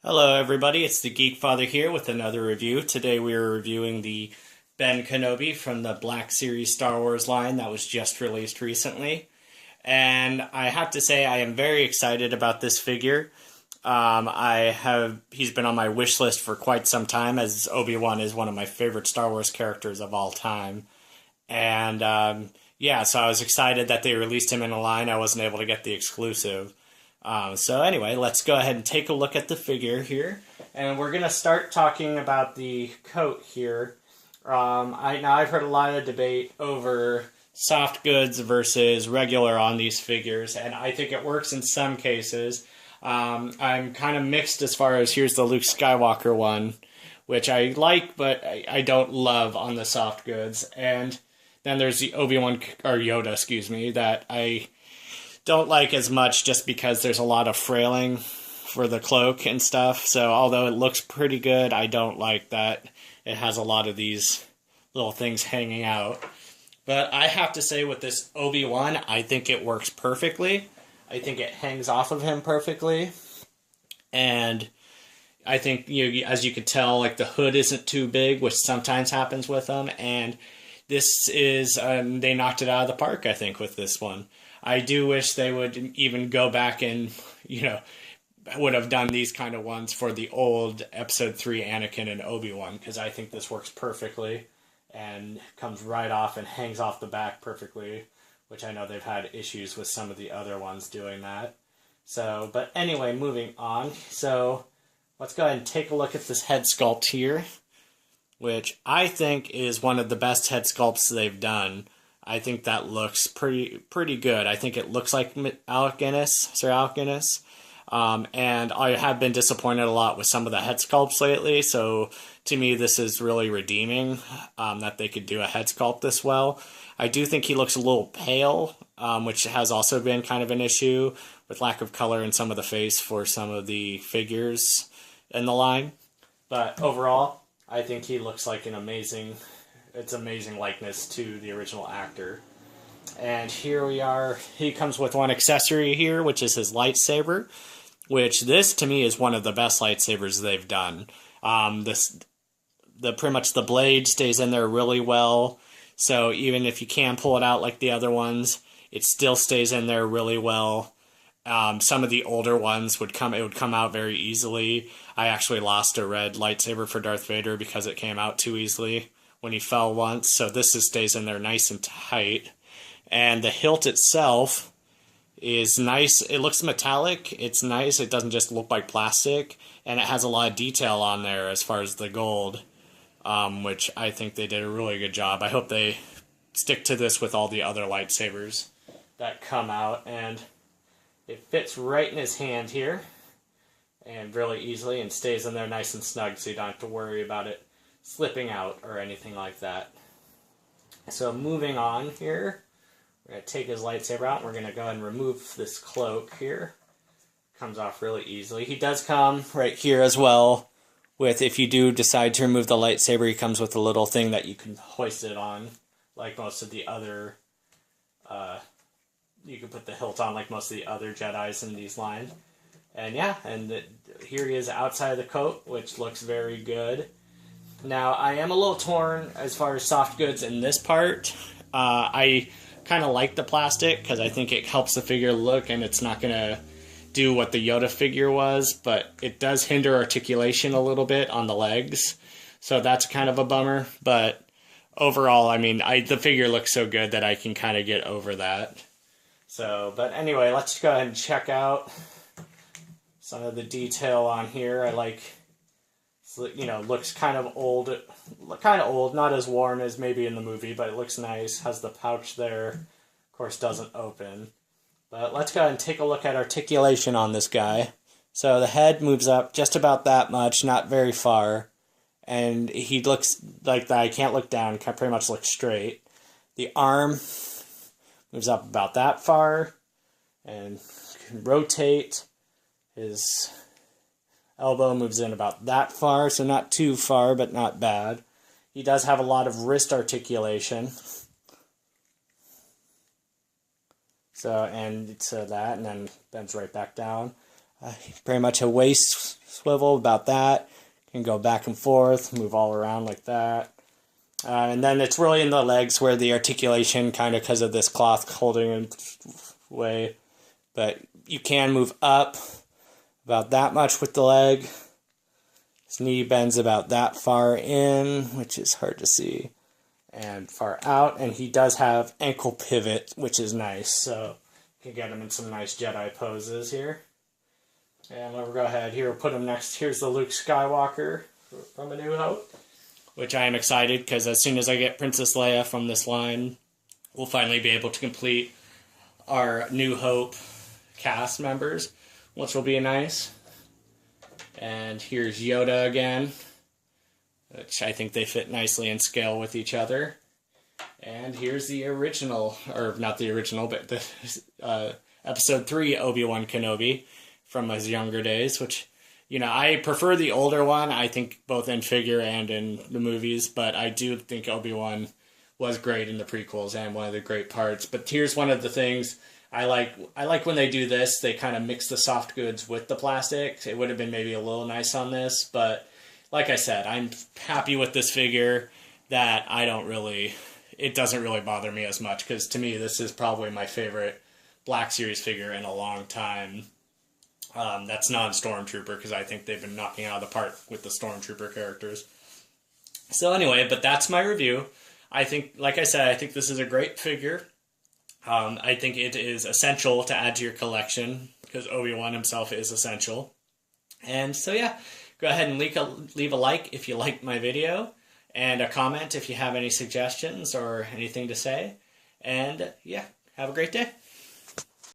Hello everybody, it's the Geek Father here with another review. Today we are reviewing the Ben Kenobi from the Black Series Star Wars line that was just released recently. And I have to say I am very excited about this figure. He's been on my wish list for quite some time, as Obi-Wan is one of my favorite Star Wars characters of all time. And yeah, so I was excited that they released him in a line. I wasn't able to get the exclusive. So anyway, let's go ahead and take a look at the figure here. And we're going to start talking about the coat here. I've heard a lot of debate over soft goods versus regular on these figures, and I think it works in some cases. I'm kind of mixed as far as here's the Luke Skywalker one, which I like, but I don't love on the soft goods. And then there's the Obi-Wan, or Yoda, excuse me, that I don't like as much just because there's a lot of frailing for the cloak and stuff. So although it looks pretty good, I don't like that it has a lot of these little things hanging out. But I have to say with this Obi-Wan, I think it works perfectly. I think it hangs off of him perfectly. And I think, as you could tell, like the hood isn't too big, which sometimes happens with them. And this is, they knocked it out of the park, I think, with this one. I do wish they would even go back and, would have done these kind of ones for the old Episode 3 Anakin and Obi-Wan, because I think this works perfectly and comes right off and hangs off the back perfectly, which I know they've had issues with some of the other ones doing that. So, but anyway, moving on. So, let's go ahead and take a look at this head sculpt here, which I think is one of the best head sculpts they've done. I think that looks pretty good. I think it looks like Sir Alec Guinness. And I have been disappointed a lot with some of the head sculpts lately, so to me this is really redeeming that they could do a head sculpt this well. I do think he looks a little pale, which has also been kind of an issue with lack of color in some of the face for some of the figures in the line. But overall, I think he looks like amazing likeness to the original actor. And here we are. He comes with one accessory here, which is his lightsaber, which this to me is one of the best lightsabers they've done. Pretty much the blade stays in there really well. So even if you can pull it out like the other ones, it still stays in there really well. Some of the older ones would come out very easily. I actually lost a red lightsaber for Darth Vader because it came out too easily when he fell once. So this stays in there nice and tight. And the hilt itself is nice. It looks metallic. It's nice. It doesn't just look like plastic. And it has a lot of detail on there as far as the gold, which I think they did a really good job. I hope they stick to this with all the other lightsabers that come out. And it fits right in his hand here and really easily and stays in there nice and snug, so you don't have to worry about it slipping out or anything like that. So moving on here, we're going to take his lightsaber out and we're going to go ahead and remove this cloak here. Comes off really easily. He does come right here as well with, if you do decide to remove the lightsaber, he comes with a little thing that you can hoist it on, like most of the other, you can put the hilt on like most of the other Jedis in these lines. And yeah, here he is outside of the coat, which looks very good. Now, I am a little torn as far as soft goods in this part. I kind of like the plastic because I think it helps the figure look, and it's not going to do what the Yoda figure was, but it does hinder articulation a little bit on the legs. So that's kind of a bummer. But overall, I mean, the figure looks so good that I can kind of get over that. So, but anyway, let's go ahead and check out some of the detail on here. I like, looks kind of old, not as worn as maybe in the movie, but it looks nice. Has the pouch there, of course doesn't open. But let's go ahead and take a look at articulation on this guy. So the head moves up just about that much, not very far. And he looks like that. I can't look down, can pretty much look straight. The arm moves up about that far and can rotate. His elbow moves in about that far, so not too far, but not bad. He does have a lot of wrist articulation. So that, and then bends right back down. Pretty much a waist swivel about that. Can go back and forth, move all around like that. And then it's really in the legs where the articulation, kind of because of this cloth holding in way. But you can move up about that much with the leg. His knee bends about that far in, which is hard to see, and far out. And he does have ankle pivot, which is nice. So you can get him in some nice Jedi poses here. And we'll go ahead here, we'll put him next. Here's the Luke Skywalker from A New Hope, which I am excited because as soon as I get Princess Leia from this line, we'll finally be able to complete our New Hope cast members, which will be nice. And here's Yoda again, which I think they fit nicely in scale with each other. And here's the original, or not the original, but the Episode 3 Obi-Wan Kenobi from his younger days, which, you know, I prefer the older one, I think, both in figure and in the movies, but I do think Obi-Wan was great in the prequels and one of the great parts. But here's one of the things I like when they do this, they kind of mix the soft goods with the plastic. It would have been maybe a little nice on this, but like I said, I'm happy with this figure that it doesn't really bother me as much, because to me, this is probably my favorite Black Series figure in a long time. That's non-Stormtrooper, because I think they've been knocking out of the park with the Stormtrooper characters. So anyway, but that's my review. I think, like I said, I think this is a great figure. I think it is essential to add to your collection, because Obi-Wan himself is essential. And so yeah, go ahead and leave a like if you liked my video, and a comment if you have any suggestions or anything to say. And yeah, have a great day.